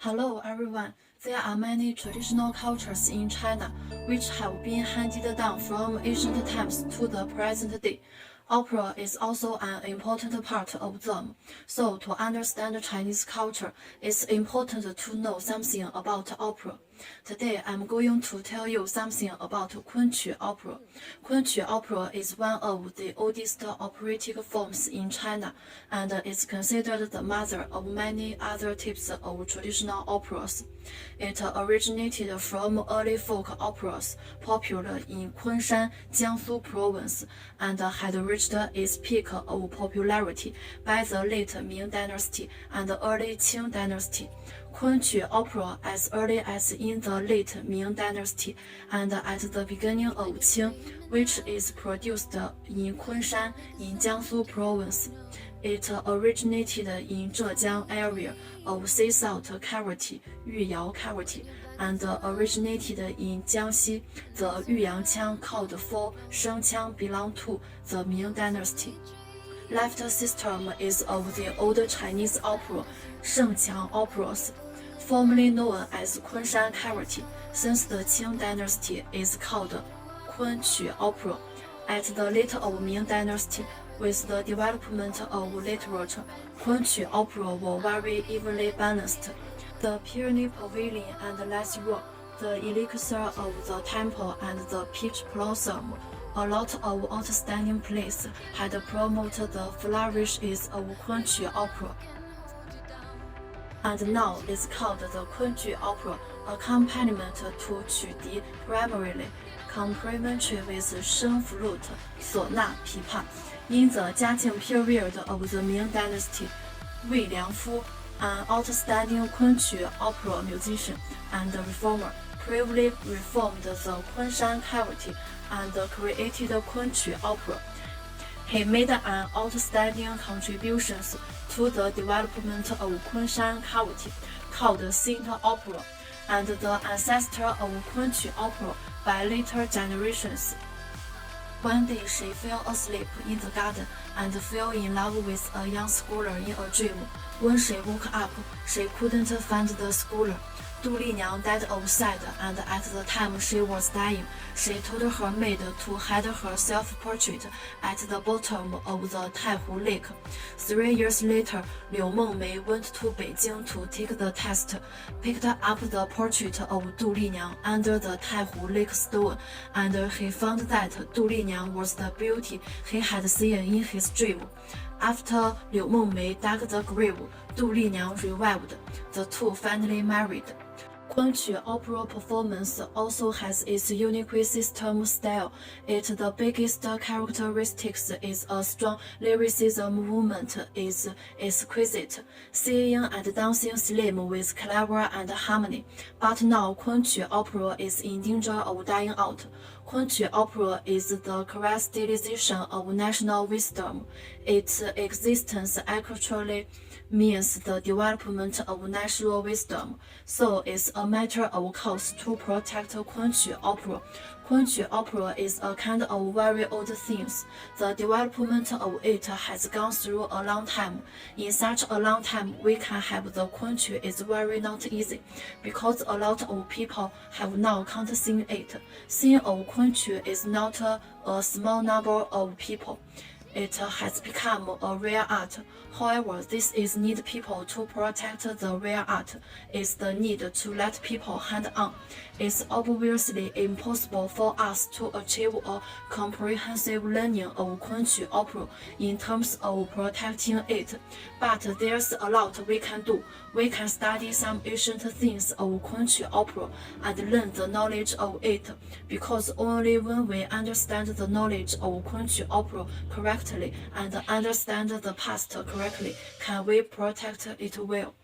Hello everyone. There are many traditional cultures in China which have been handed down from ancient times to the present day. Opera is also an important part of them. So to understand Chinese culture, it's important to know something about opera. Today I'm going to tell you something about Kunqu opera. Kunqu opera is one of the oldest operatic forms in China and is considered the mother of many other types of traditional operas. It originated from early folk operas popular in Kunshan, Jiangsu province, and had reached its peak of popularity by the late Ming Dynasty and early Qing Dynasty. Kunqu opera as early as in the late Ming Dynasty and at the beginning of Qing, which is produced in Kunshan in Jiangsu province. It originated in Zhejiang area of sea salt cavity, Yuyao cavity, and originated in Jiangxi. The Yuyang called for Shengqiang belonged to the Ming Dynasty. Left system is of the old Chinese opera, Shengqiang operas, formerly known as Kunshan cavity, since the Qing Dynasty is called Kunqu opera. At the late of Ming Dynasty, with the development of literature, Kunqu opera were very evenly balanced. The peony pavilion and last row, the elixir of the temple and the peach blossom, a lot of outstanding plays had promoted the flourishes of Kunqu opera. And now it's called the Kunqu opera, accompaniment to qudi primarily, complementary with sheng flute, 唢呐 pipa. In the Jiaqing period of the Ming Dynasty, Wei Liangfu, an outstanding Kunqu opera musician and reformer, bravely reformed the Kunshan cavity and created Kunqu opera. He made an outstanding contributions to the development of Kunshan cavity, called Saint Opera, and the ancestor of Kunqu opera by later generations. One day she fell asleep in the garden and fell in love with a young scholar in a dream. When she woke up, she couldn't find the scholar. Du Linyang died of sad, and at the time she was dying, she told her maid to hide her self-portrait at the bottom of the Taihu Lake. 3 years later, Liu Mengmei went to Beijing to take the test, picked up the portrait of Du Linyang under the Taihu Lake stone, and he found that Du Linyang was the beauty he had seen in his dream. After Liu Mengmei dug the grave, Du Linyang revived. The two finally married. Kunqu opera performance also has its unique system style. The biggest characteristics is a strong lyricism. Movement is exquisite, singing and dancing slim with clever and harmony. But now Kunqu opera is in danger of dying out. Kunqu opera is the crystallization of national wisdom. Its existence actually means the development of national wisdom, so it's a matter of course to protect Kunqu opera. Kunqu opera is a kind of very old thing. The development of it has gone through a long time. In such a long time, we can have the Kunqu is very not easy, because a lot of people have now can't sing it. Singing of Kunqu is not a small number of people. It has become a rare art. However, this is need people to protect the rare art. It's the need to let people hand on. It's obviously impossible for us to achieve a comprehensive learning of Kunqu opera in terms of protecting it. But there's a lot we can do. We can study some ancient things of Kunqu opera and learn the knowledge of it, because only when we understand the knowledge of Kunqu opera correctly and understand the past correctly can we protect it well.